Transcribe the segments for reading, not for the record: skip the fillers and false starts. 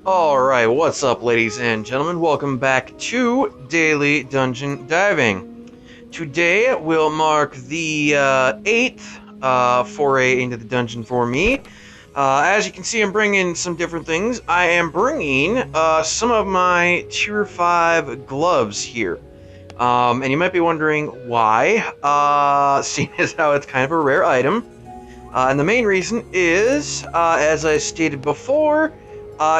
Alright, what's up, ladies and gentlemen? Welcome back to Daily Dungeon Diving. Today will mark the 8th foray into the dungeon for me. As you can see, I'm bringing some different things. I am bringing some of my Tier 5 gloves here. And you might be wondering why, seeing as how it's kind of a rare item. And the main reason is, as I stated before,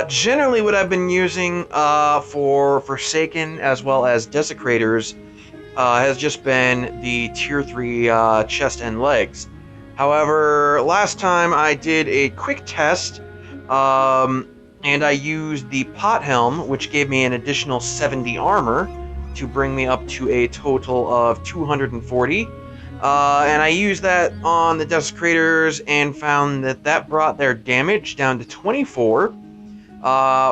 generally what I've been using for Forsaken as well as Desecrators has just been the Tier 3 chest and legs. However, last time I did a quick test, and I used the Pot Helm, which gave me an additional 70 armor to bring me up to a total of 240. And I used that on the Desecrators and found that brought their damage down to 24,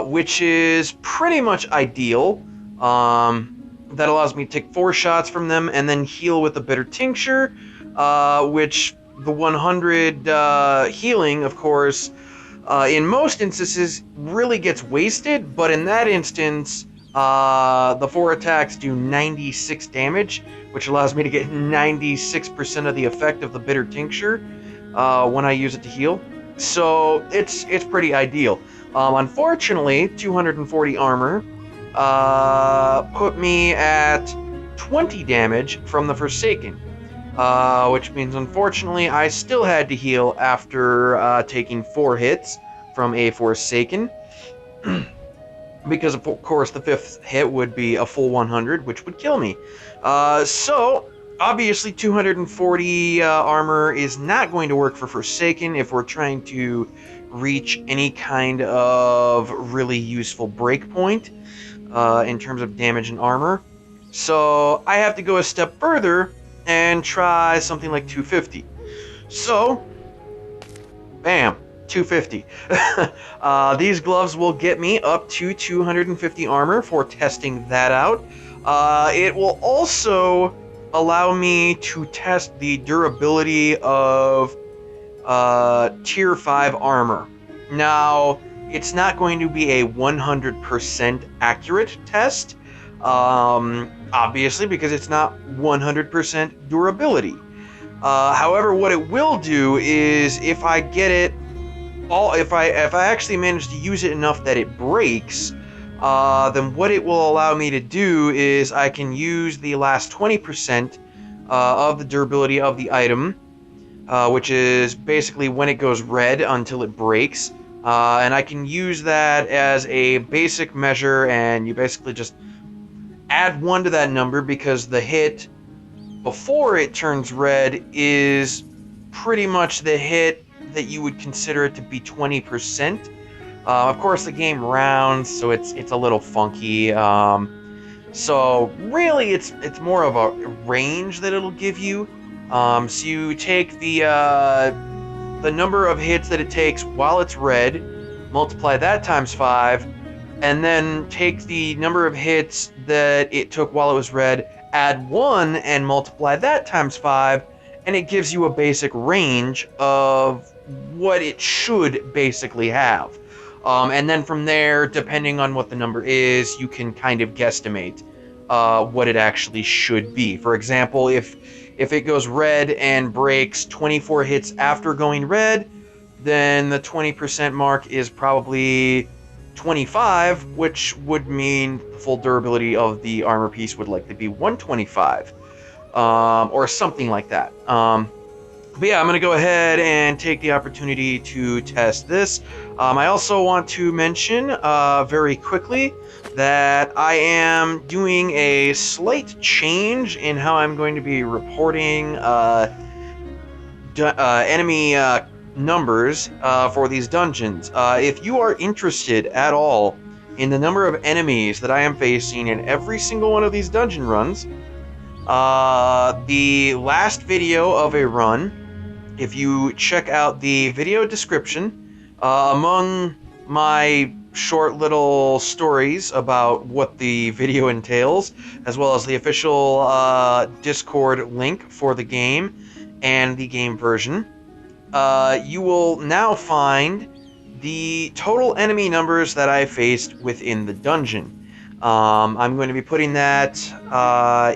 which is pretty much ideal. That allows me to take 4 shots from them and then heal with a Bitter Tincture, which the 100 healing, of course, in most instances really gets wasted, but in that instance, the 4 attacks do 96 damage, which allows me to get 96% of the effect of the Bitter Tincture when I use it to heal. So it's pretty ideal. Unfortunately, 240 armor put me at 20 damage from the Forsaken, which means unfortunately I still had to heal after taking 4 hits from a Forsaken. Because, of course, the 5th hit would be a full 100, which would kill me. So, obviously, 240 armor is not going to work for Forsaken if we're trying to reach any kind of really useful breakpoint in terms of damage and armor. So, I have to go a step further and try something like 250. So, bam. 250. These gloves will get me up to 250 armor for testing that out. It will also allow me to test the durability of Tier 5 armor. Now, it's not going to be a 100% accurate test, obviously, because it's not 100% durability. However, what it will do is if I get it if I actually manage to use it enough that it breaks, then what it will allow me to do is I can use the last 20% of the durability of the item, which is basically when it goes red until it breaks, and I can use that as a basic measure, and you basically just add 1 to that number because the hit before it turns red is pretty much the hit that you would consider it to be 20%. Of course, the game rounds, so it's a little funky. So really, it's more of a range that it'll give you. So you take the number of hits that it takes while it's red, multiply that times 5, and then take the number of hits that it took while it was red, add 1, and multiply that times 5, and it gives you a basic range of what it should basically have. And then from there, depending on what the number is, you can kind of guesstimate what it actually should be. For example, if it goes red and breaks 24 hits after going red, then the 20% mark is probably 25, which would mean the full durability of the armor piece would likely be 125, or something like that. But yeah, I'm going to go ahead and take the opportunity to test this. I also want to mention very quickly that I am doing a slight change in how I'm going to be reporting enemy numbers for these dungeons. If you are interested at all in the number of enemies that I am facing in every single one of these dungeon runs, the last video of a run, if you check out the video description, among my short little stories about what the video entails, as well as the official Discord link for the game and the game version, you will now find the total enemy numbers that I faced within the dungeon. I'm going to be putting that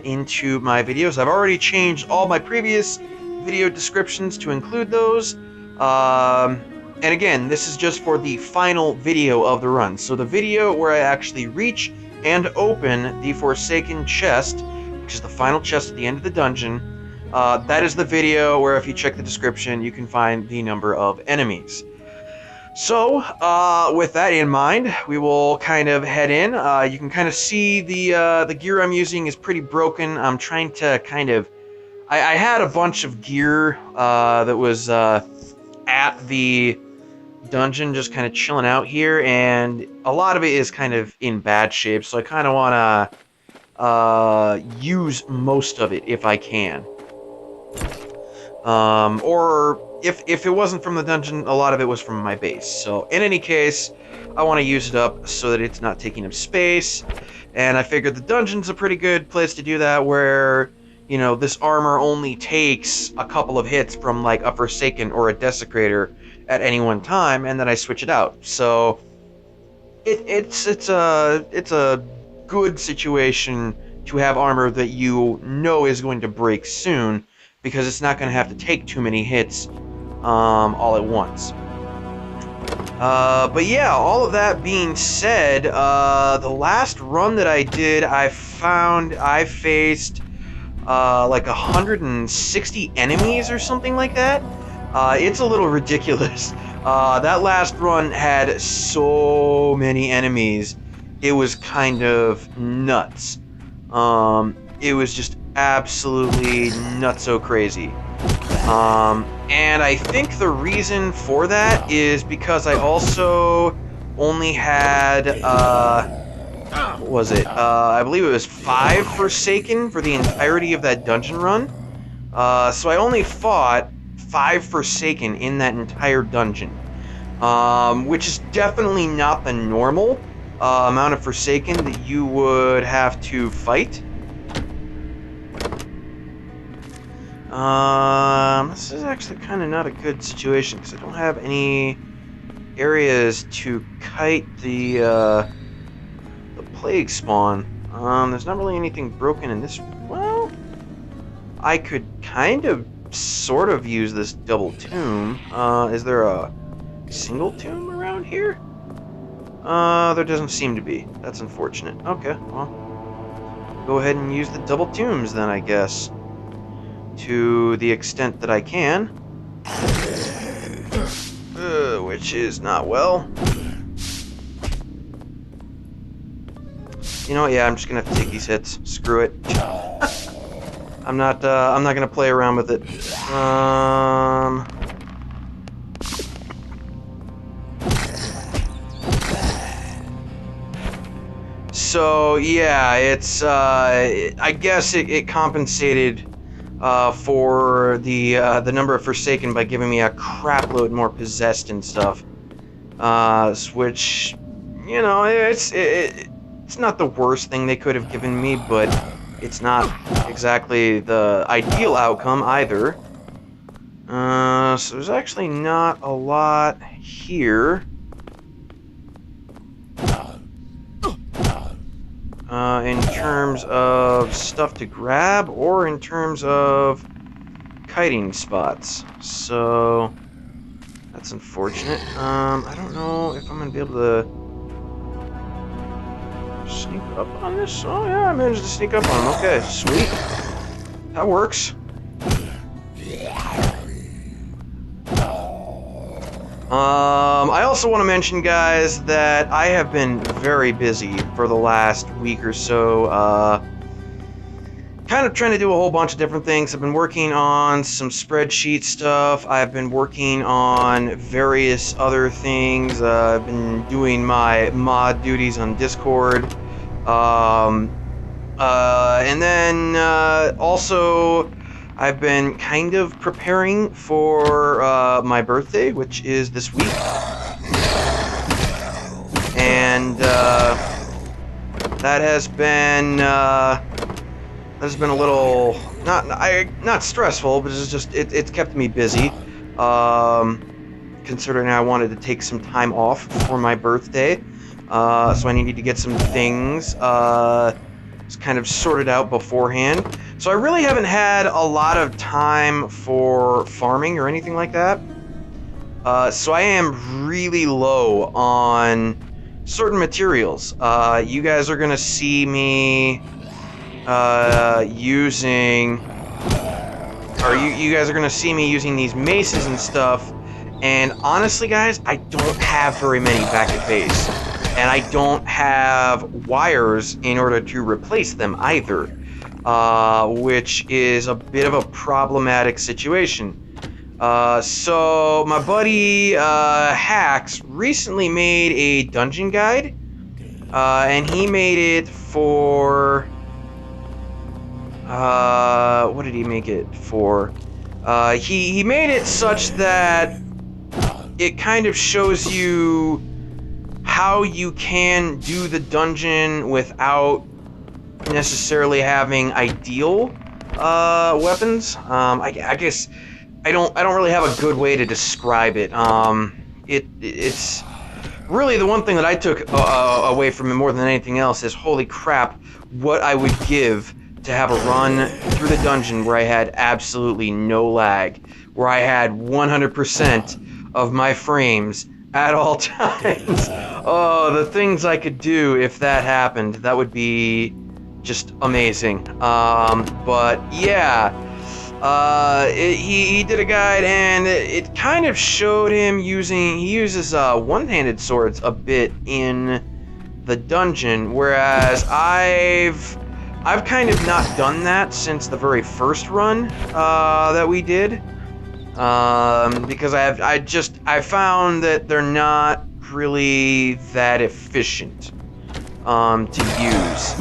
into my videos. I've already changed all my previous video descriptions to include those. And again, this is just for the final video of the run. So the video where I actually reach and open the Forsaken chest, which is the final chest at the end of the dungeon, that is the video where, if you check the description, you can find the number of enemies. So, with that in mind, we will kind of head in. You can kind of see the gear I'm using is pretty broken. I'm trying to kind of... I had a bunch of gear that was at the dungeon just kind of chilling out here, and a lot of it is kind of in bad shape, so I kind of want to use most of it if I can. Or if it wasn't from the dungeon, a lot of it was from my base. So in any case, I want to use it up so that it's not taking up space, and I figured the dungeon's a pretty good place to do that, where, you know, this armor only takes a couple of hits from like a Forsaken or a Desecrator at any one time, and then I switch it out. So it's a good situation to have armor that you know is going to break soon, because it's not going to have to take too many hits all at once. But yeah, all of that being said, the last run that I did, I found I faced like 160 enemies or something like that. It's a little ridiculous. That last run had so many enemies. It was kind of nuts. It was just absolutely nutso crazy. And I think the reason for that is because I also only had, what was it? I believe it was 5 Forsaken for the entirety of that dungeon run. So I only fought 5 Forsaken in that entire dungeon, which is definitely not the normal amount of Forsaken that you would have to fight. This is actually kind of not a good situation, because I don't have any areas to kite the plague spawn. There's not really anything broken in this. Well, I could kind of sort of use this double tomb. Is there a single tomb around here? There doesn't seem to be. That's unfortunate. Okay, well, go ahead and use the double tombs then, I guess, to the extent that I can. Which is not well. You know what? Yeah, I'm just gonna have to take these hits. Screw it. I'm not gonna play around with it. So yeah, it's I guess it compensated for the number of Forsaken by giving me a crap load more possessed and stuff. Which, you know, it's not the worst thing they could have given me, but it's not exactly the ideal outcome either. So there's actually not a lot here. In terms of stuff to grab, or in terms of kiting spots. So that's unfortunate. I don't know if I'm gonna be able to sneak up on this. Oh yeah, I managed to sneak up on him. Okay, sweet. That works. I also want to mention, guys, that I have been very busy for the last week or so, kind of trying to do a whole bunch of different things. I've been working on some spreadsheet stuff. I've been working on various other things. I've been doing my mod duties on Discord. And then also I've been kind of preparing for my birthday, which is this week. And that has been a little not stressful, but it's just it's kept me busy. considering I wanted to take some time off for my birthday. So I needed to get some things kind of sorted out beforehand. So I really haven't had a lot of time for farming or anything like that. So I am really low on certain materials. You guys are gonna see me using, or you guys are gonna see me using these maces and stuff. And honestly, guys, I don't have very many back at base, and I don't have wires in order to replace them either, which is a bit of a problematic situation. So my buddy Hacks recently made a dungeon guide, and he made it for what did he make it for? He made it such that it kind of shows you how you can do the dungeon without necessarily having ideal weapons. I guess I don't really have a good way to describe it. It's really the one thing that I took away from it more than anything else is, holy crap, what I would give to have a run through the dungeon where I had absolutely no lag, where I had 100% of my frames at all times. Oh, the things I could do if that happened, that would be just amazing. But yeah, he did a guide, and it kind of showed him he uses one-handed swords a bit in the dungeon, whereas I've kind of not done that since the very first run that we did, because I found that they're not really that efficient to use.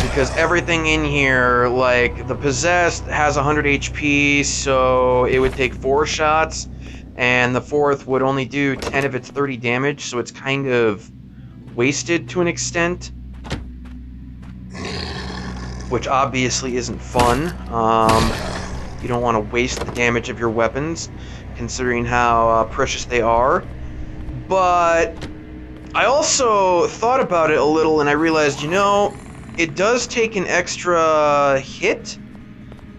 Because everything in here, like the Possessed has 100 HP, so it would take 4 shots, and the 4th would only do 10 of its 30 damage, so it's kind of wasted to an extent, which obviously isn't fun. You don't want to waste the damage of your weapons, considering how precious they are. But I also thought about it a little, and I realized, you know, it does take an extra hit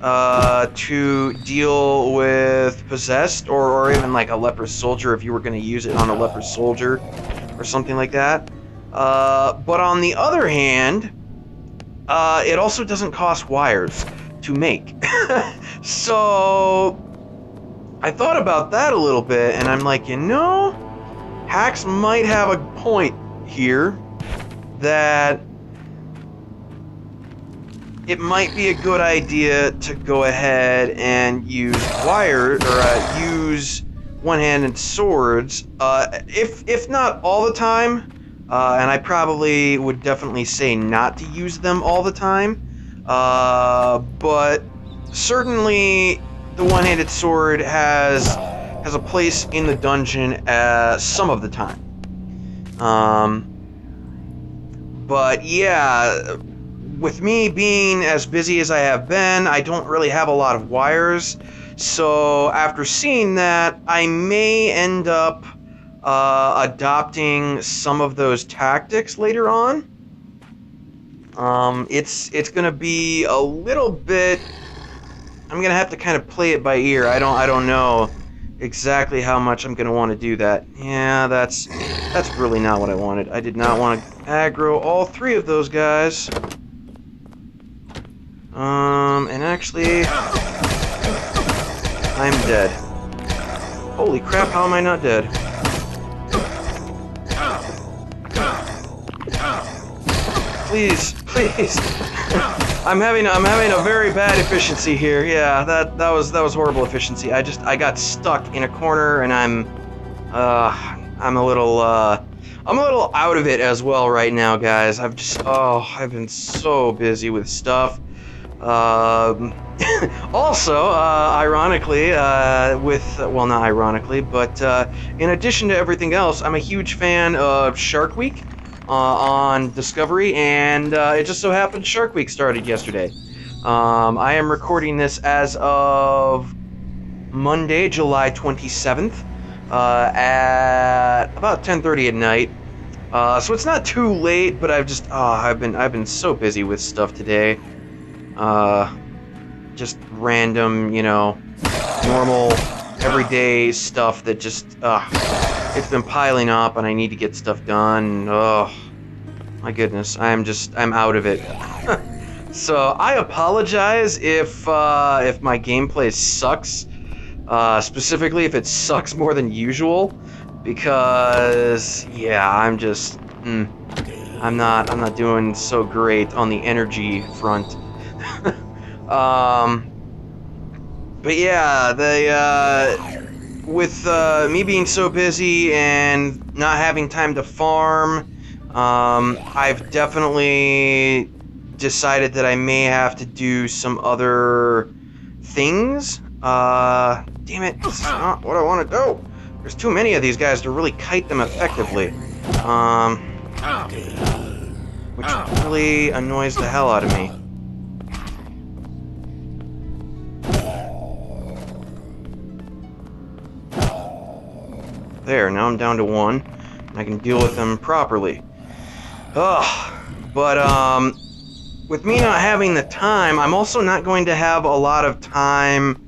to deal with Possessed, or even like a Leprous Soldier if you were going to use it on a Leprous Soldier or something like that. But on the other hand, it also doesn't cost wires to make. So I thought about that a little bit, and I'm like, you know, Hacks might have a point here, that it might be a good idea to go ahead and use wire, or use one-handed swords, if not all the time, and I probably would definitely say not to use them all the time, but certainly the one-handed sword has a place in the dungeon some of the time. But yeah, with me being as busy as I have been, I don't really have a lot of wires, so after seeing that, I may end up adopting some of those tactics later on. It's gonna be a little bit, I'm gonna have to kind of play it by ear. I don't know exactly how much I'm gonna want to do that. Yeah, that's really not what I wanted. I did not want to aggro all 3 of those guys. And actually, I'm dead. Holy crap, how am I not dead? Please, please. I'm having a very bad efficiency here. Yeah, that was horrible efficiency. I got stuck in a corner, and I'm a little out of it as well right now, guys. I've been so busy with stuff. Also, ironically, well, not ironically, but in addition to everything else, I'm a huge fan of Shark Week on Discovery, and it just so happened Shark Week started yesterday. I am recording this as of Monday, July 27th. at about 10:30 at night. So it's not too late, but I've been so busy with stuff today. Just random, normal, everyday stuff that just, it's been piling up, and I need to get stuff done. Oh, my goodness, I'm out of it. So I apologize if my gameplay sucks, specifically if it sucks more than usual, because yeah, I'm not doing so great on the energy front. But yeah, with me being so busy and not having time to farm, I've definitely decided that I may have to do some other things. Damn it, this is not what I want to do. There's too many of these guys to really kite them effectively. Which really annoys the hell out of me. There, now I'm down to one, and I can deal with them properly. Ugh, but, with me not having the time, I'm also not going to have a lot of time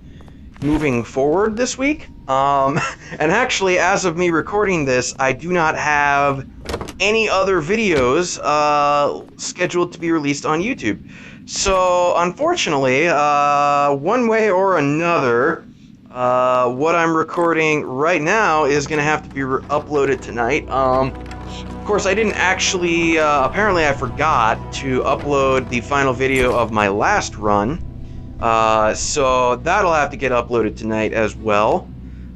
moving forward this week. And actually, as of me recording this, I do not have any other videos, scheduled to be released on YouTube. So, unfortunately, one way or another, what I'm recording right now is going to have to be uploaded tonight. Of course, I didn't actually, apparently I forgot to upload the final video of my last run. So that'll have to get uploaded tonight as well.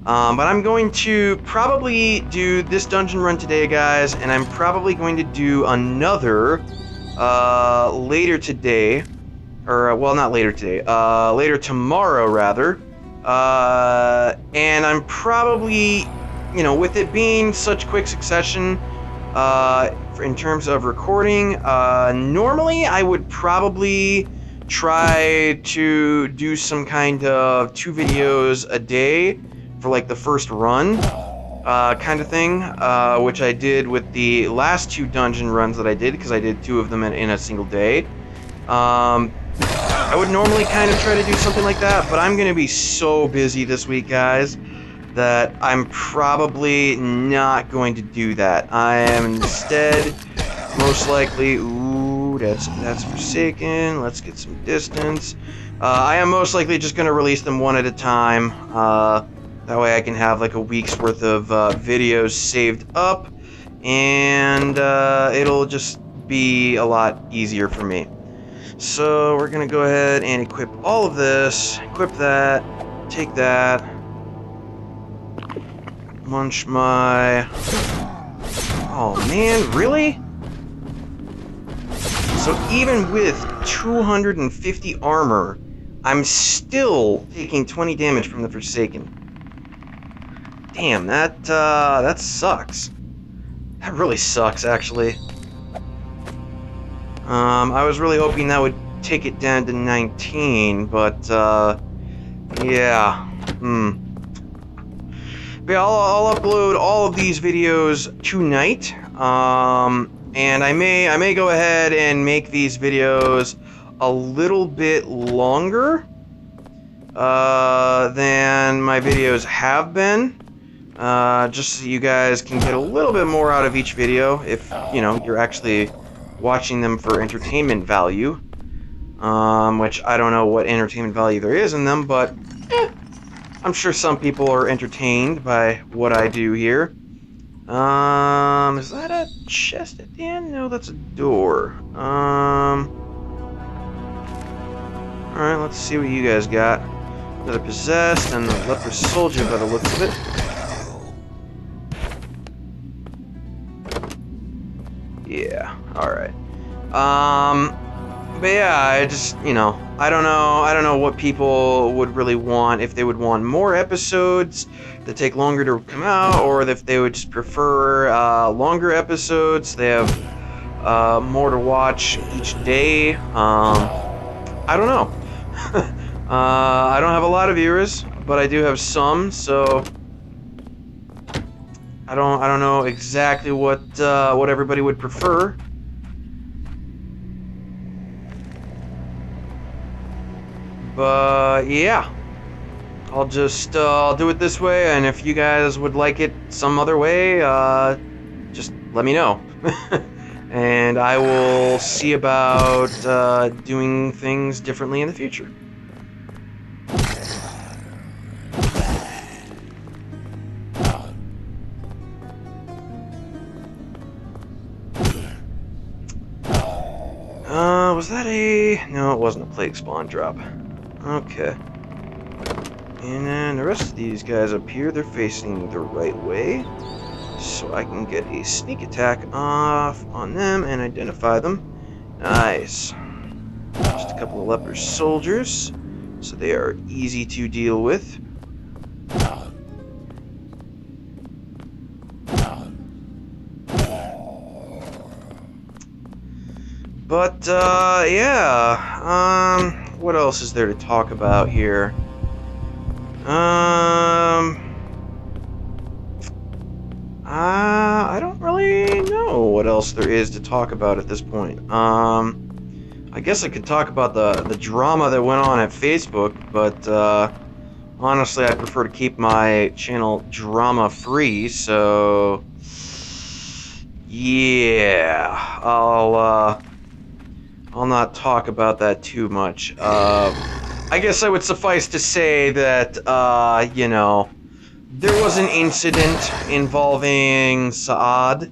But I'm going to probably do this dungeon run today, guys, and I'm probably going to do another, later today. Or, well, not later today, later tomorrow, rather. And I'm probably, with it being such quick succession, in terms of recording, normally I would probably try to do some kind of 2 videos a day for like the first run, kind of thing, which I did with the last 2 dungeon runs that I did, because I did 2 of them in a single day. I would normally kind of try to do something like that, but I'm going to be so busy this week, guys, that I'm probably not going to do that. I am instead most likely... Ooh, that's Forsaken. Let's get some distance. I am most likely just going to release them one at a time. That way I can have like a week's worth of videos saved up, and it'll just be a lot easier for me. So we're going to go ahead and equip all of this, equip that, take that, munch my... Oh man, really? So even with 250 armor, I'm still taking 20 damage from the Forsaken. Damn, that sucks. That really sucks, actually. I was really hoping that would take it down to 19, but, yeah. But yeah, I'll upload all of these videos tonight, and I may go ahead and make these videos a little bit longer, than my videos have been, just so you guys can get a little bit more out of each video, if, you're actually watching them for entertainment value, which I don't know what entertainment value there is in them, but I'm sure some people are entertained by what I do here. Is that a chest at the end? No, that's a door. Alright, let's see what you guys got. Another possessed and a leper soldier by the looks of it. Yeah, alright. But yeah, I just, I don't know what people would really want, if they would want more episodes that take longer to come out, or if they would just prefer longer episodes. They have more to watch each day. I don't know. I don't have a lot of viewers, but I do have some, so I don't know exactly what everybody would prefer. But yeah, I'll just I'll do it this way, and if you guys would like it some other way, just let me know. And I will see about doing things differently in the future. Was that a... No, it wasn't a plague spawn drop. Okay. And then the rest of these guys up here, they're facing the right way. So I can get a sneak attack off on them and identify them. Nice. Just a couple of leper soldiers, so they are easy to deal with. But, yeah, what else is there to talk about here? I don't really know what else there is to talk about at this point. I guess I could talk about the drama that went on at Facebook, but, honestly, I prefer to keep my channel drama-free, so... Yeah, I'll not talk about that too much. I guess I would suffice to say that, you know, there was an incident involving Saad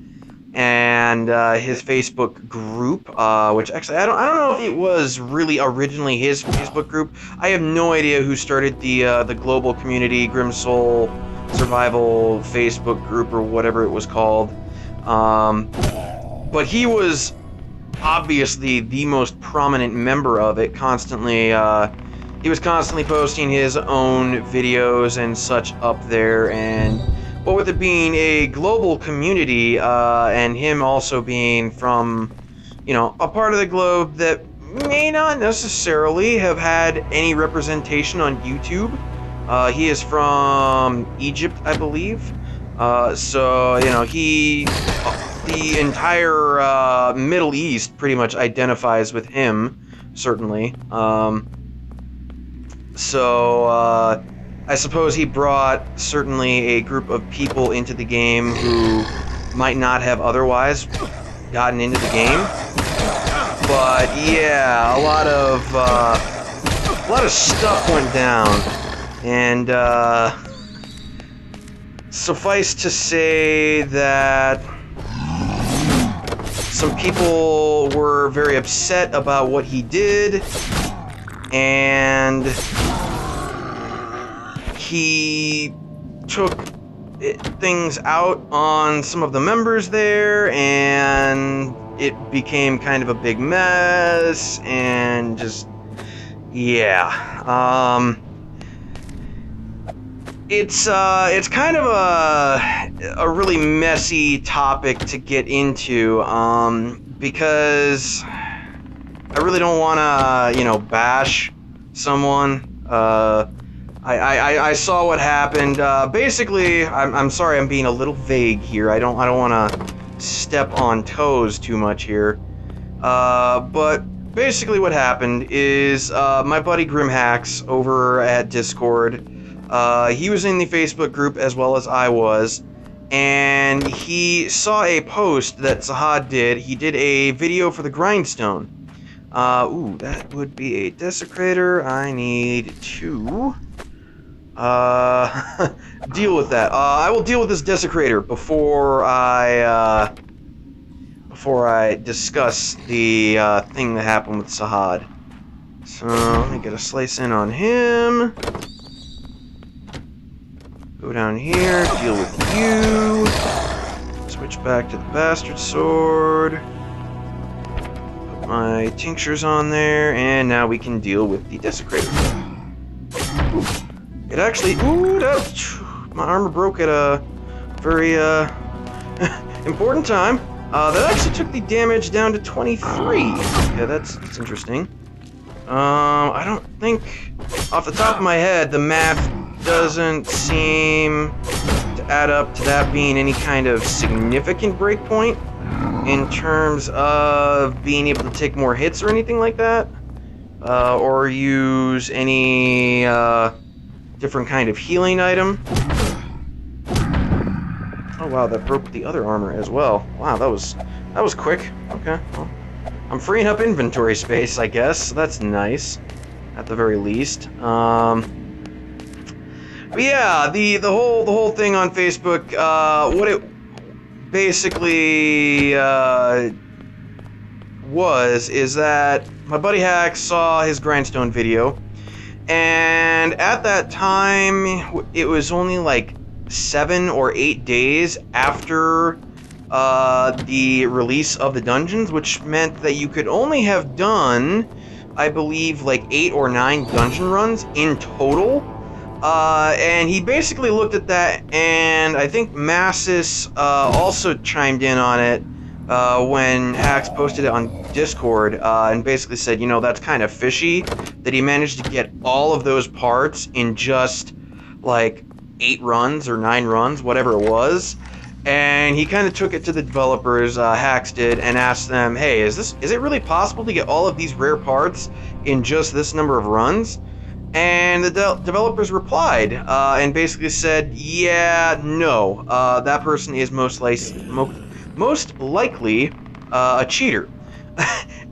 and his Facebook group, which actually I don't know if it was really originally his Facebook group. I have no idea who started the global community Grim Soul Survival Facebook group or whatever it was called. But he was obviously the most prominent member of it, constantly, he was constantly posting his own videos and such up there, and what with it being a global community, and him also being from, you know, a part of the globe that may not necessarily have had any representation on YouTube. He is from Egypt, I believe, so, you know, the entire Middle East pretty much identifies with him, certainly. So I suppose he brought certainly a group of people into the game who might not have otherwise gotten into the game. But yeah, a lot of stuff went down, and suffice to say that some people were very upset about what he did, and he took things out on some of the members there, and it became kind of a big mess, and just, yeah, it's kind of a really messy topic to get into, because I really don't want to, you know, bash someone. I saw what happened. Basically, I'm sorry, I'm being a little vague here. I don't want to step on toes too much here. But basically, what happened is my buddy Grimhacks over at Discord. He was in the Facebook group as well as I was, and he saw a post that Sahad did. He did a video for the Grindstone. Ooh, that would be a Desecrator. I need to deal with that. I will deal with this Desecrator before I discuss the thing that happened with Sahad. So let me get a slice in on him. Go down here, deal with you. Switch back to the Bastard Sword. Put my tinctures on there, and now we can deal with the Desecrator. Ooh. It actually, my armor broke at a very important time. That actually took the damage down to 23. Yeah, that's interesting. I don't think, off the top of my head, the math doesn't seem to add up to that being any kind of significant breakpoint in terms of being able to take more hits or anything like that, or use any different kind of healing item. Oh wow, that broke the other armor as well. Wow, that was quick. Okay, well, I'm freeing up inventory space, I guess. So that's nice, at the very least. But yeah, the whole thing on Facebook, what it basically is that my buddy Hax saw his Grindstone video, and at that time it was only like 7 or 8 days after the release of the dungeons, which meant that you could only have done, I believe, like 8 or 9 dungeon runs in total. And he basically looked at that, and I think Massis also chimed in on it when Hax posted it on Discord, and basically said, you know, that's kind of fishy that he managed to get all of those parts in just like 8 runs or 9 runs, whatever it was. And he kind of took it to the developers, Hax did, and asked them, hey, is it really possible to get all of these rare parts in just this number of runs? And the developers replied, and basically said, yeah, no, that person is most likely a cheater.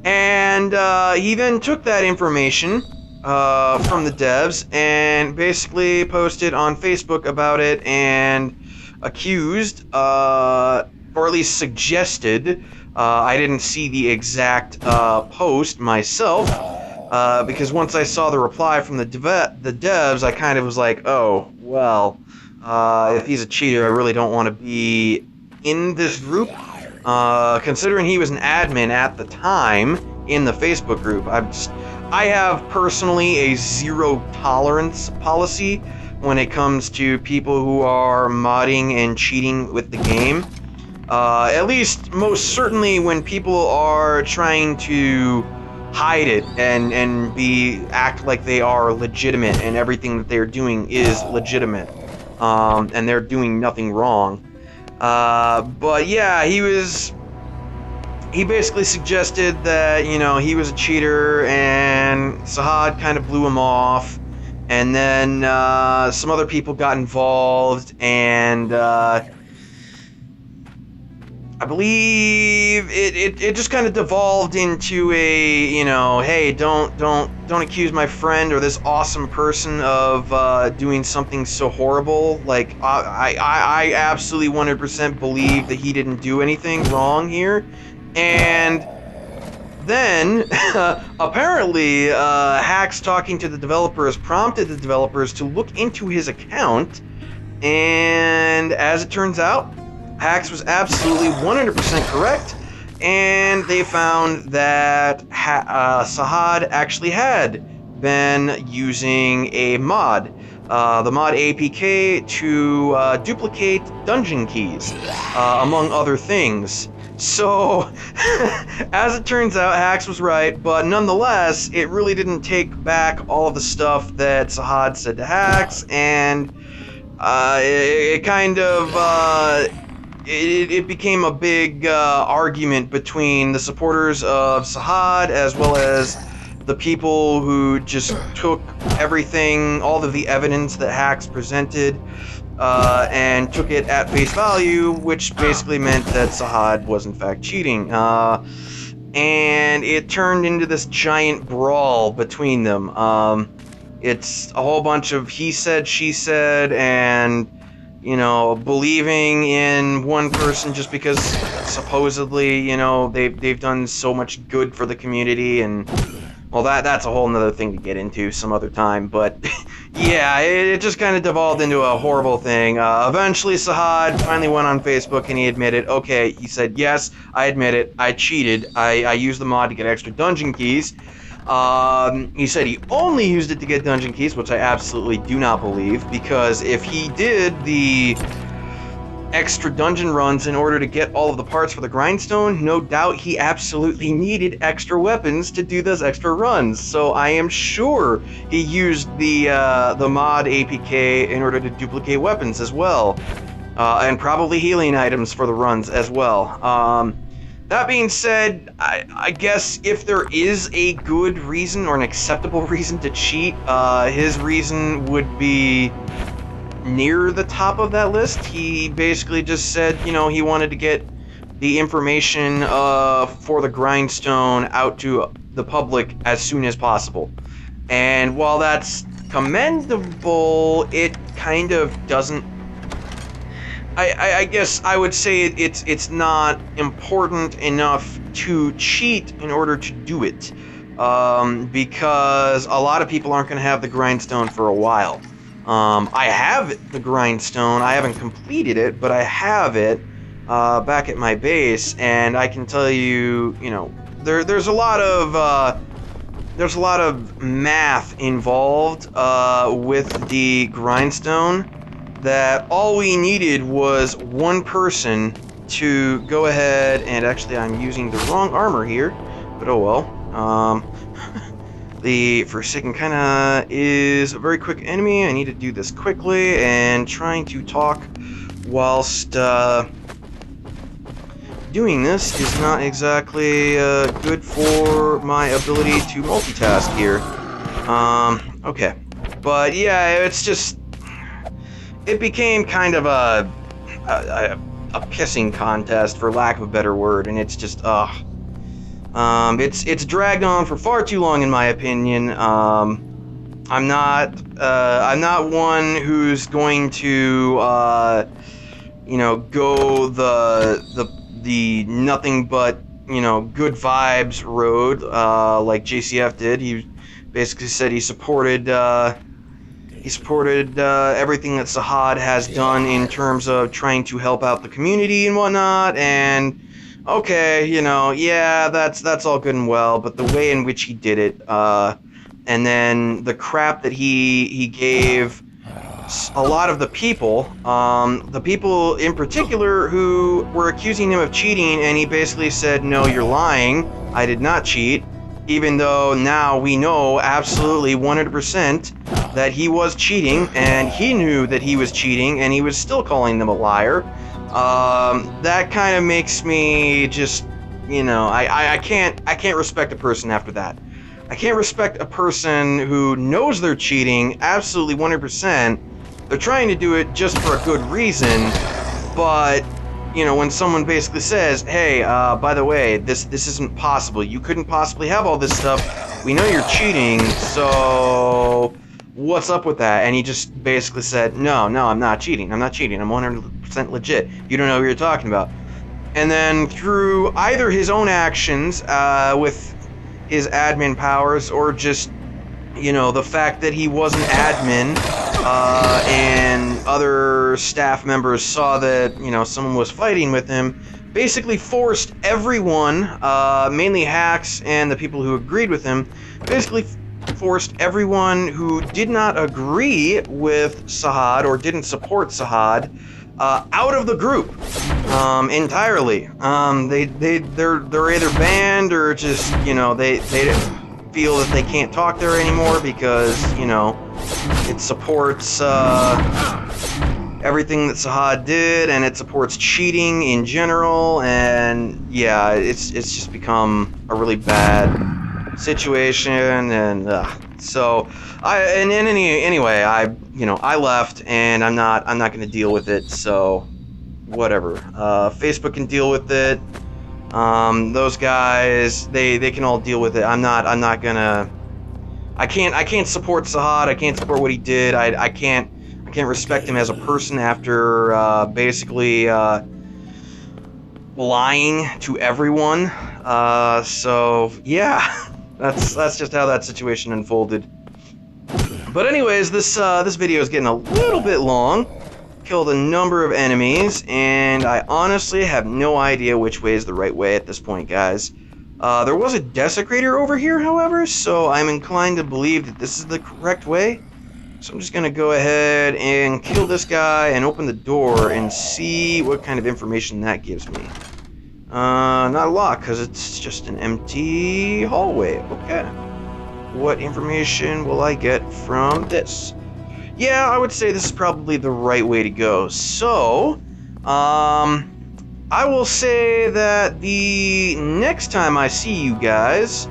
And he then took that information from the devs and basically posted on Facebook about it and accused, or at least suggested, I didn't see the exact post myself, because once I saw the reply from the devs, I kind of was like, oh, well, if he's a cheater, I really don't want to be in this group. Considering he was an admin at the time in the Facebook group, I have personally a zero tolerance policy when it comes to people who are modding and cheating with the game. At least, most certainly, when people are trying to hide it and act like they are legitimate and everything that they're doing is legitimate, and they're doing nothing wrong. But yeah, he basically suggested that, you know, he was a cheater, and Sahad kind of blew him off, and then some other people got involved, and I believe it just kind of devolved into a, you know, hey, don't accuse my friend or this awesome person of doing something so horrible. Like, I absolutely 100% believe that he didn't do anything wrong here. And then apparently Hax talking to the developers prompted the developers to look into his account, and as it turns out, Hax was absolutely 100% correct, and they found that Sahad actually had been using a mod, the mod APK, to duplicate dungeon keys, among other things. So, as it turns out, Hax was right, but nonetheless, it really didn't take back all of the stuff that Sahad said to Hax, and it kind of... It became a big argument between the supporters of Sahad as well as the people who just took everything, all of the evidence that Hax presented, and took it at face value, which basically meant that Sahad was in fact cheating. And it turned into this giant brawl between them. It's a whole bunch of he said, she said, and, you know, believing in one person just because supposedly, you know, they've done so much good for the community, and, well, that's a whole nother thing to get into some other time, but yeah, it just kind of devolved into a horrible thing. Eventually Sahad finally went on Facebook and he admitted, okay, he said, yes, I admit it, I cheated, I used the mod to get extra dungeon keys. He said he only used it to get dungeon keys, which I absolutely do not believe, because if he did the extra dungeon runs in order to get all of the parts for the grindstone, no doubt he absolutely needed extra weapons to do those extra runs. So I am sure he used the mod APK in order to duplicate weapons as well. and probably healing items for the runs as well. That being said, I guess if there is a good reason or an acceptable reason to cheat, his reason would be near the top of that list. He basically just said, you know, he wanted to get the information for the grindstone out to the public as soon as possible. And while that's commendable, it kind of doesn't... I guess I would say it's not important enough to cheat in order to do it, because a lot of people aren't going to have the grindstone for a while. I have the grindstone. I haven't completed it, but I have it back at my base, and I can tell you, you know, there's a lot of math involved with the grindstone. That all we needed was one person to go ahead, and actually I'm using the wrong armor here, but oh well. The Forsaken kinda is a very quick enemy. I need to do this quickly, and trying to talk whilst doing this is not exactly good for my ability to multitask here. Okay. But yeah, it's just... It became kind of a pissing contest, for lack of a better word, and it's just it's dragged on for far too long, in my opinion. I'm not one who's going to you know, go the nothing but, you know, good vibes road like JCF did. He basically said he supported everything that Sahad has done in terms of trying to help out the community and whatnot, and okay, you know, yeah, that's all good and well, but the way in which he did it, and then the crap that he gave a lot of the people in particular who were accusing him of cheating, and he basically said, no, you're lying, I did not cheat, even though now we know absolutely 100% that he was cheating, and he knew that he was cheating, and he was still calling them a liar. That kind of makes me just, you know, I can't respect a person after that. I can't respect a person who knows they're cheating, absolutely 100%. They're trying to do it just for a good reason, but, you know, when someone basically says, hey, by the way, this isn't possible, you couldn't possibly have all this stuff, we know you're cheating, so what's up with that? And he just basically said, no, I'm not cheating, I'm 100% legit, you don't know what you're talking about. And then through either his own actions with his admin powers, or just, you know, the fact that he was an admin, and other staff members saw that, you know, someone was fighting with him, basically forced everyone, mainly hacks and the people who agreed with him, basically forced everyone who did not agree with Sahad or didn't support Sahad out of the group entirely. They're either banned or just, you know, they feel that they can't talk there anymore because, you know, it supports everything that Sahad did, and it supports cheating in general, and yeah, it's just become a really bad situation, and so anyway, I left, and I'm not going to deal with it, so whatever. Facebook can deal with it. Those guys, they can all deal with it. I'm not gonna. I can't support Sahad. I can't support what he did. I can't respect him as a person after basically lying to everyone. So yeah, that's just how that situation unfolded. But anyways, this video is getting a little bit long. Killed a number of enemies, and I honestly have no idea which way is the right way at this point, guys. There was a desecrator over here, however, so I'm inclined to believe that this is the correct way. So I'm just gonna go ahead and kill this guy and open the door and see what kind of information that gives me. Not a lot, because it's just an empty hallway. Okay. What information will I get from this? Yeah, I would say this is probably the right way to go. So, I will say that the next time I see you guys,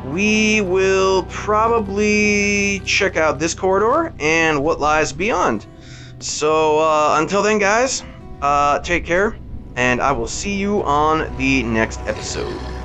we will probably check out this corridor and what lies beyond. So, until then, guys, take care, and I will see you on the next episode.